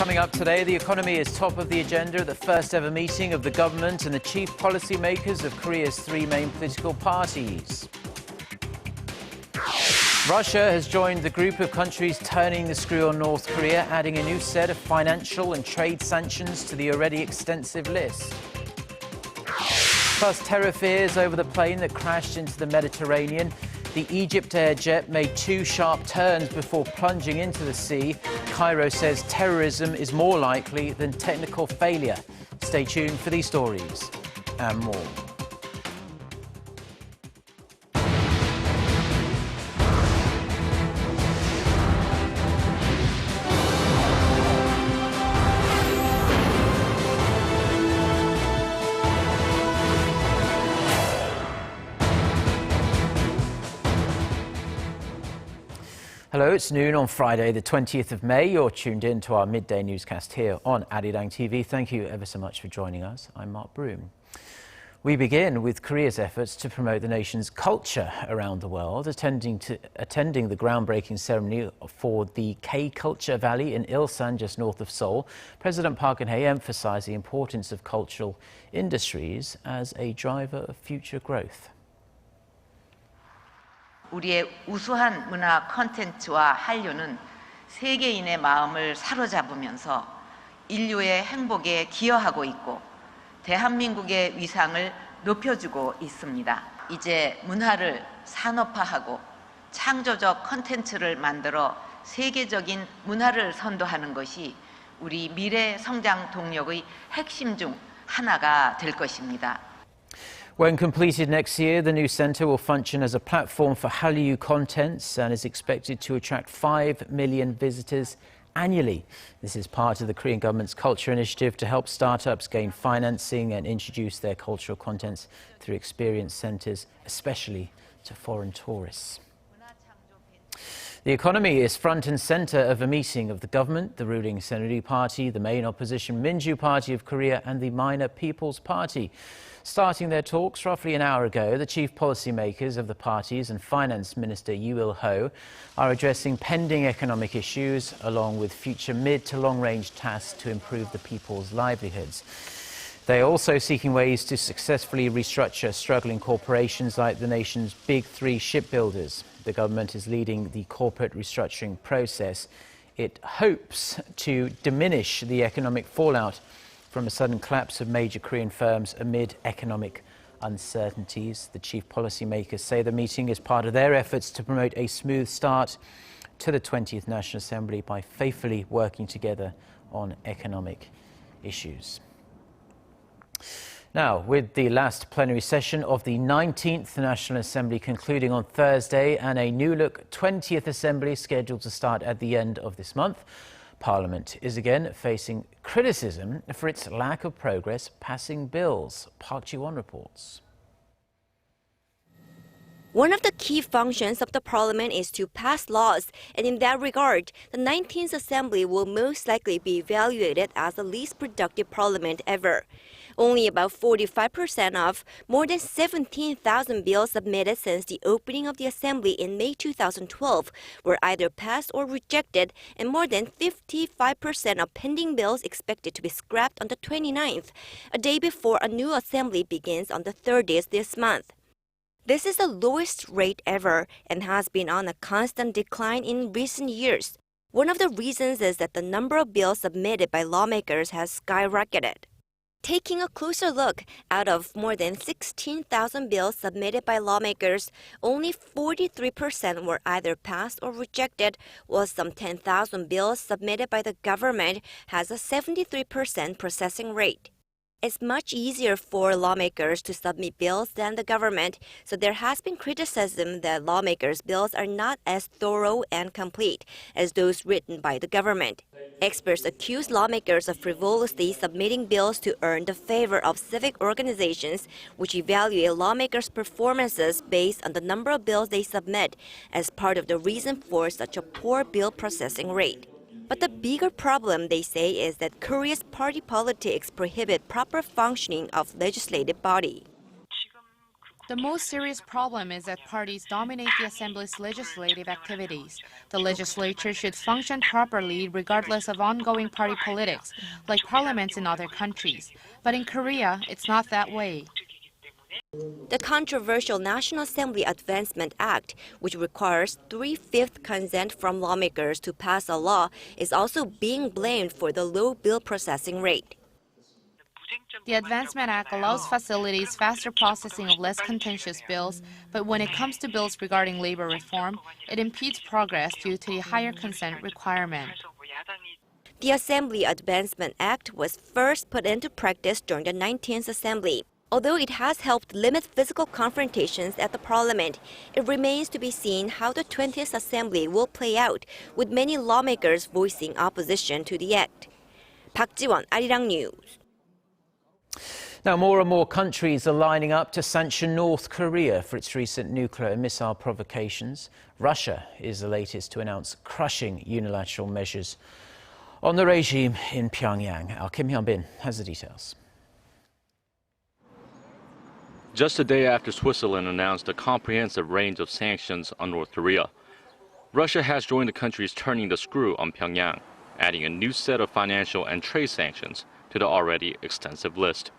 Coming up today, the economy is top of the agenda at the first ever meeting of the government and the chief policy makers of Korea's three main political parties. Russia has joined the group of countries turning the screw on North Korea, adding a new set of financial and trade sanctions to the already extensive list. Plus, terror fears over the plane that crashed into the Mediterranean. The EgyptAir jet made two sharp turns before plunging into the sea. Cairo says terrorism is more likely than technical failure. Stay tuned for these stories and more. Hello, it's noon on Friday, the 20th of May. You're tuned in to our midday newscast here on Arirang TV. Thank you ever so much for joining us. I'm Mark Broom. We begin with Korea's efforts to promote the nation's culture around the world. Attending the groundbreaking ceremony for the KCulture Valley in Ilsan, just north of Seoul, President Park Geun-hye emphasized the importance of cultural industries as a driver of future growth. 우리의 우수한 문화 콘텐츠와 한류는 세계인의 마음을 사로잡으면서 인류의 행복에 기여하고 있고 대한민국의 위상을 높여주고 있습니다. 이제 문화를 산업화하고 창조적 콘텐츠를 만들어 세계적인 문화를 선도하는 것이 우리 미래 성장 동력의 핵심 중 하나가 될 것입니다. When completed next year, the new centre will function as a platform for Hallyu contents and is expected to attract 5 million visitors annually. This is part of the Korean government's culture initiative to help startups gain financing and introduce their cultural contents through experience centres, especially to foreign tourists. The economy is front and centre of a meeting of the government, the ruling Saenuri Party, the main opposition Minju Party of Korea and the minor People's Party. Starting their talks roughly an hour ago, the chief policymakers of the parties and Finance Minister Yoo Il-ho are addressing pending economic issues along with future mid to long-range tasks to improve the people's livelihoods. They are also seeking ways to successfully restructure struggling corporations like the nation's big three shipbuilders. The government is leading the corporate restructuring process. It hopes to diminish the economic fallout from a sudden collapse of major Korean firms amid economic uncertainties. The chief policymakers say the meeting is part of their efforts to promote a smooth start to the 20th National Assembly by faithfully working together on economic issues. Now, with the last plenary session of the 19th National Assembly concluding on Thursday and a new-look 20th Assembly scheduled to start at the end of this month, Parliament is again facing criticism for its lack of progress passing bills. Park Ji-won reports. One of the key functions of the Parliament is to pass laws, and in that regard, the 19th Assembly will most likely be evaluated as the least productive Parliament ever. Only about 45% of more than 17,000 bills submitted since the opening of the Assembly in May 2012 were either passed or rejected, and more than 55% of pending bills expected to be scrapped on the 29th, a day before a new Assembly begins on the 30th this month. This is the lowest rate ever and has been on a constant decline in recent years. One of the reasons is that the number of bills submitted by lawmakers has skyrocketed. Taking a closer look, out of more than 16,000 bills submitted by lawmakers, only 43% were either passed or rejected, while some 10,000 bills submitted by the government has a 73% processing rate. It's much easier for lawmakers to submit bills than the government, so there has been criticism that lawmakers' bills are not as thorough and complete as those written by the government. Experts accuse lawmakers of frivolously submitting bills to earn the favor of civic organizations, which evaluate lawmakers' performances based on the number of bills they submit as part of the reason for such a poor bill processing rate. But the bigger problem, they say, is that Korea's party politics prohibit proper functioning of legislative body. The most serious problem is that parties dominate the Assembly's legislative activities. The legislature should function properly regardless of ongoing party politics, like parliaments in other countries. But in Korea, it's not that way. The controversial National Assembly Advancement Act, which requires 3/5 consent from lawmakers to pass a law, is also being blamed for the low bill processing rate. The Advancement Act allows facilities faster processing of less contentious bills, but when it comes to bills regarding labor reform, it impedes progress due to the higher consent requirement. The Assembly Advancement Act was first put into practice during the 19th Assembly. Although it has helped limit physical confrontations at the parliament, it remains to be seen how the 20th Assembly will play out, with many lawmakers voicing opposition to the act. Park Ji-won, Arirang News. Now, more and more countries are lining up to sanction North Korea for its recent nuclear and missile provocations. Russia is the latest to announce crushing unilateral measures on the regime in Pyongyang. Our Kim Hyun-bin has the details. Just a day after Switzerland announced a comprehensive range of sanctions on North Korea, Russia has joined the countries turning the screw on Pyongyang, adding a new set of financial and trade sanctions to the already extensive list.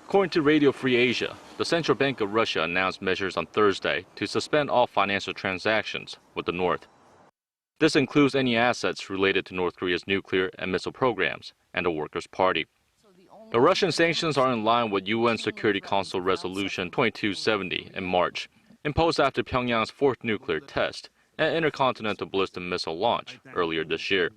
According to Radio Free Asia, the Central Bank of Russia announced measures on Thursday to suspend all financial transactions with the North. This includes any assets related to North Korea's nuclear and missile programs and the Workers' Party. The Russian sanctions are in line with UN Security Council Resolution 2270 in March, imposed after Pyongyang's fourth nuclear test and intercontinental ballistic missile launch earlier this year.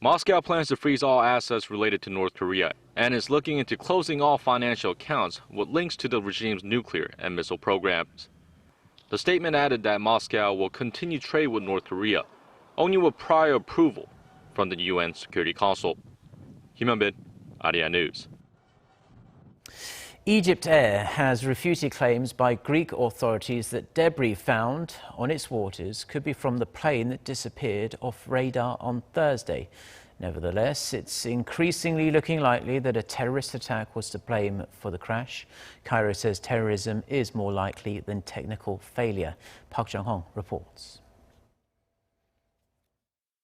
Moscow plans to freeze all assets related to North Korea and is looking into closing all financial accounts with links to the regime's nuclear and missile programs. The statement added that Moscow will continue trade with North Korea, only with prior approval from the UN Security Council. Kim Hyun-bin, Arirang News. EgyptAir has refuted claims by Greek authorities that debris found on its waters could be from the plane that disappeared off radar on Thursday. Nevertheless, it's increasingly looking likely that a terrorist attack was to blame for the crash. Cairo says terrorism is more likely than technical failure. Park Jung-hong reports.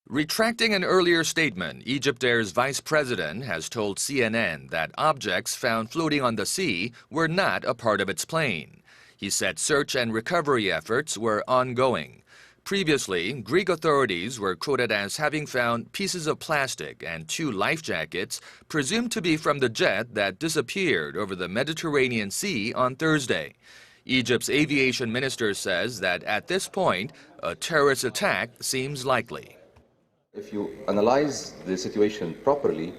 Retracting an earlier statement, EgyptAir's vice president has told CNN that objects found floating on the sea were not a part of its plane. He said search and recovery efforts were ongoing. Previously, Greek authorities were quoted as having found pieces of plastic and 2 life jackets presumed to be from the jet that disappeared over the Mediterranean Sea on Thursday. Egypt's aviation minister says that at this point, a terrorist attack seems likely. If you analyze the situation properly,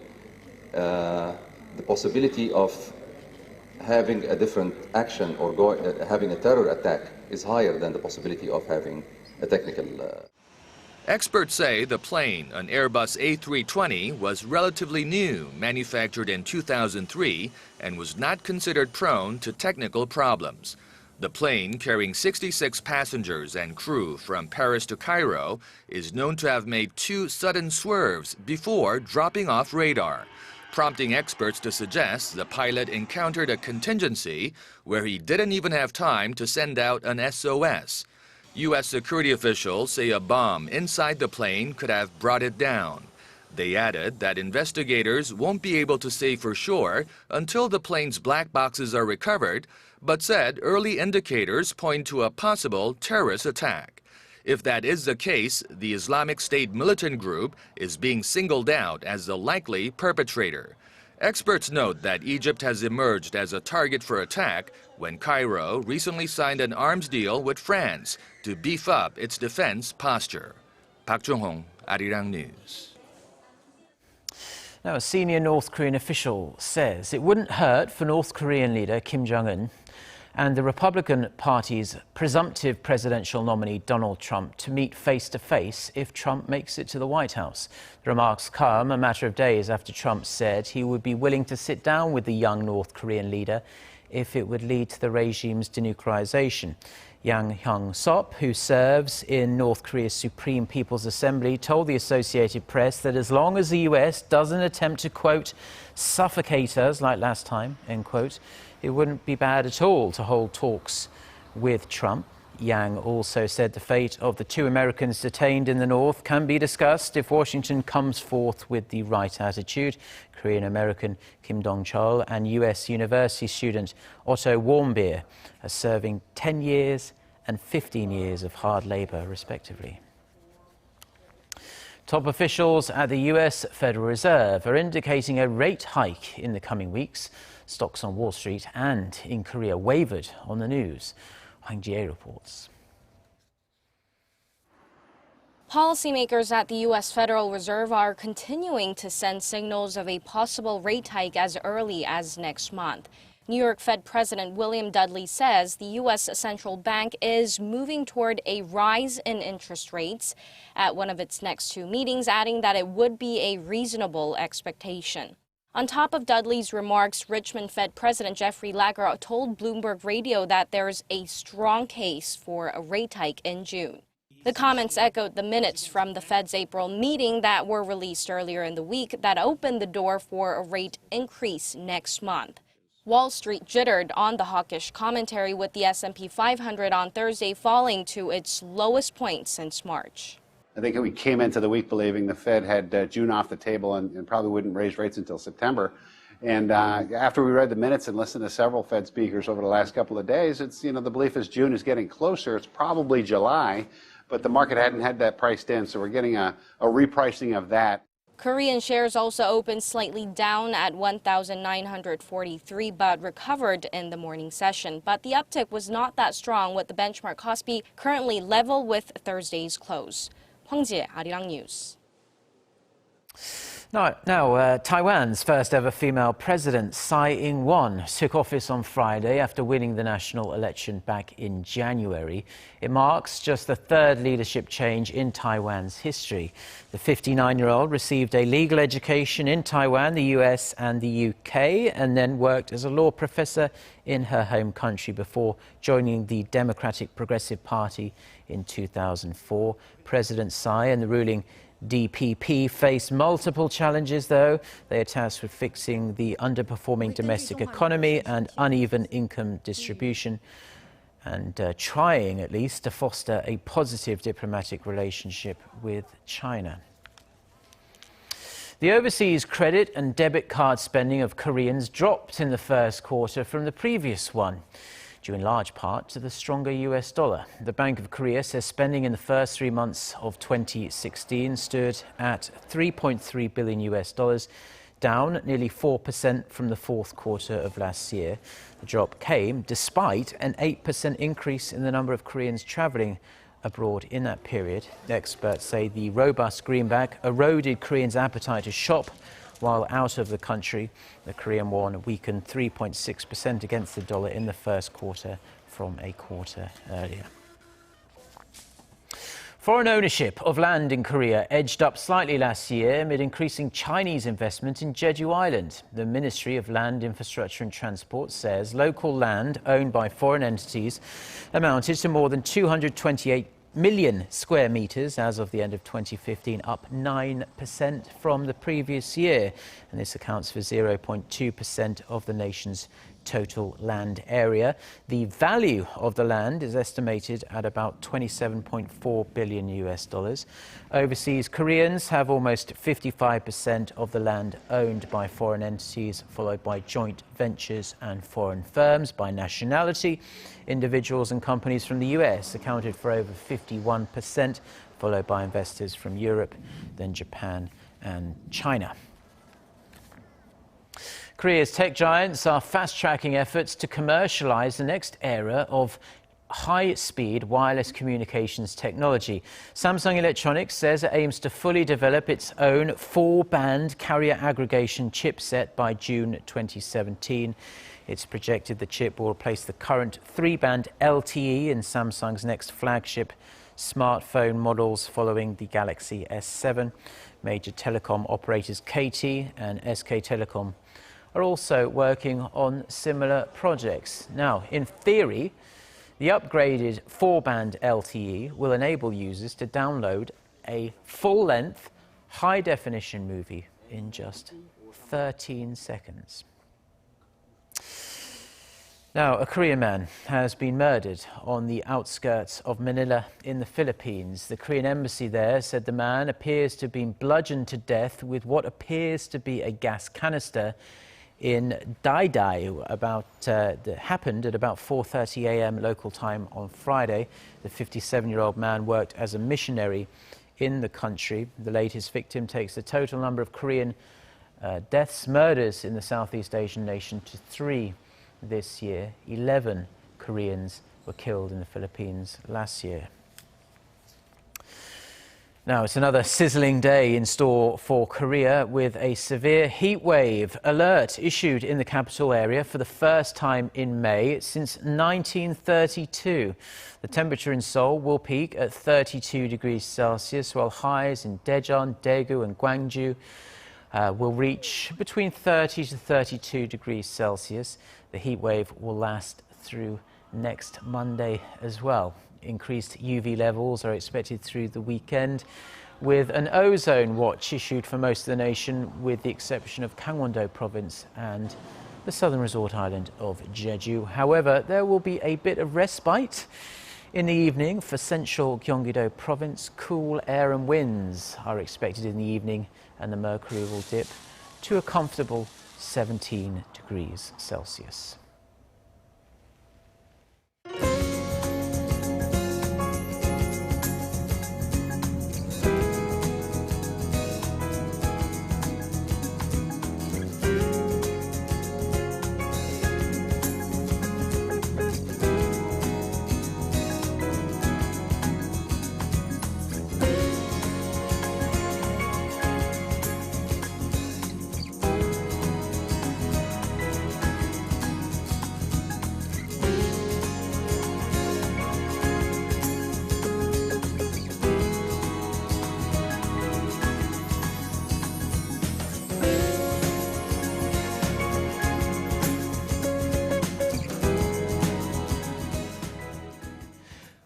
the possibility of having a different action or having a terror attack is higher than the possibility of having a technical. Experts say the plane, an Airbus A320, was relatively new, manufactured in 2003, and was not considered prone to technical problems. The plane, carrying 66 passengers and crew from Paris to Cairo, is known to have made 2 sudden swerves before dropping off radar, prompting experts to suggest the pilot encountered a contingency where he didn't even have time to send out an SOS. U.S. security officials say a bomb inside the plane could have brought it down. They added that investigators won't be able to say for sure until the plane's black boxes are recovered, but said early indicators point to a possible terrorist attack. If that is the case, the Islamic State militant group is being singled out as the likely perpetrator. Experts note that Egypt has emerged as a target for attack when Cairo recently signed an arms deal with France to beef up its defense posture. Park Jung-hong, Arirang News. Now, a senior North Korean official says it wouldn't hurt for North Korean leader Kim Jong-un and the Republican Party's presumptive presidential nominee Donald Trump to meet face-to-face if Trump makes it to the White House. The remarks come a matter of days after Trump said he would be willing to sit down with the young North Korean leader if it would lead to the regime's denuclearization. Yang Hyung-sop, who serves in North Korea's Supreme People's Assembly, told the Associated Press that as long as the US doesn't attempt to, quote, suffocate us like last time, end quote, it wouldn't be bad at all to hold talks with Trump. Yang also said the fate of the 2 Americans detained in the north can be discussed if Washington comes forth with the right attitude. Korean-American Kim Dong-chul and U.S. university student Otto Warmbier are serving 10 years and 15 years of hard labor, respectively. Top officials at the U.S. Federal Reserve are indicating a rate hike in the coming weeks. Stocks on Wall Street and in Korea wavered on the news. Hwang Jie reports. Policymakers at the U.S. Federal Reserve are continuing to send signals of a possible rate hike as early as next month. New York Fed President William Dudley says the U.S. central bank is moving toward a rise in interest rates at one of its next 2 meetings, adding that it would be a reasonable expectation. On top of Dudley's remarks, Richmond Fed President Jeffrey Lager told Bloomberg Radio that there's a strong case for a rate hike in June. The comments echoed the minutes from the Fed's April meeting that were released earlier in the week that opened the door for a rate increase next month. Wall Street jittered on the hawkish commentary, with the S&P 500 on Thursday falling to its lowest point since March. I think we came into the week believing the Fed had June off the table and probably wouldn't raise rates until September. And after we read the minutes and listened to several Fed speakers over the last couple of days, it's, the belief is June is getting closer. It's probably July, but the market hadn't had that priced in, so we're getting a repricing of that. Korean shares also opened slightly down at 1,943, but recovered in the morning session. But the uptick was not that strong, with the benchmark Kospi currently level with Thursday's close. Hwang Jie, Arirang News. Now, Taiwan's first ever female president, Tsai Ing-wen, took office on Friday after winning the national election back in January. It marks just the 3rd leadership change in Taiwan's history. The 59-year-old received a legal education in Taiwan, the US and the UK, and then worked as a law professor in her home country before joining the Democratic Progressive Party in 2004. President Tsai and the ruling DPP face multiple challenges, though. They are tasked with fixing the underperforming domestic economy and uneven income distribution, and trying, at least, to foster a positive diplomatic relationship with China. The overseas credit and debit card spending of Koreans dropped in the first quarter from the previous one, due in large part to the stronger US dollar. The Bank of Korea says spending in the first 3 months of 2016 stood at $3.3 billion, down nearly 4% from the fourth quarter of last year. The drop came despite an 8% increase in the number of Koreans traveling abroad in that period. Experts say the robust greenback eroded Koreans' appetite to shop while out of the country. The Korean won weakened 3.6% against the dollar in the first quarter from a quarter earlier. Foreign ownership of land in Korea edged up slightly last year amid increasing Chinese investment in Jeju Island. The Ministry of Land, Infrastructure and Transport says local land owned by foreign entities amounted to more than 228 million square meters as of the end of 2015, up 9% from the previous year. And this accounts for 0.2% of the nation's total land area. The value of the land is estimated at about $27.4 billion. Overseas Koreans have almost 55% of the land owned by foreign entities, followed by joint ventures and foreign firms. By nationality, individuals and companies from the US accounted for over 51%, followed by investors from Europe, then Japan and China. Korea's tech giants are fast-tracking efforts to commercialize the next era of high-speed wireless communications technology. Samsung Electronics says it aims to fully develop its own 4-band carrier aggregation chipset by June 2017. It's projected the chip will replace the current 3-band LTE in Samsung's next flagship smartphone models following the Galaxy S7. Major telecom operators KT and SK Telecom are also working on similar projects. Now, in theory, the upgraded 4-band LTE will enable users to download a full-length, high-definition movie in just 13 seconds. Now, a Korean man has been murdered on the outskirts of Manila in the Philippines. The Korean embassy there said the man appears to have been bludgeoned to death with what appears to be a gas canister in Dai. That happened at about 4:30 a.m. local time on Friday. The 57-year-old man worked as a missionary in the country. The latest victim takes the total number of Korean murders in the Southeast Asian nation to 3 this year. 11 Koreans were killed in the Philippines last year. Now, it's another sizzling day in store for Korea with a severe heat wave alert issued in the capital area for the first time in May since 1932. The temperature in Seoul will peak at 32 degrees Celsius, while highs in Daejeon, Daegu and Gwangju will reach between 30 to 32 degrees Celsius. The heat wave will last through next Monday as well. Increased UV levels are expected through the weekend, with an ozone watch issued for most of the nation, with the exception of Gangwon-do province and the southern resort island of Jeju. However, there will be a bit of respite in the evening for central Gyeonggi-do province. Cool air and winds are expected in the evening, and the mercury will dip to a comfortable 17 degrees Celsius.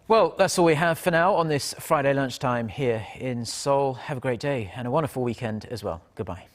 Well, that's all we have for now on this Friday lunchtime here in Seoul. Have a great day and a wonderful weekend as well. Goodbye.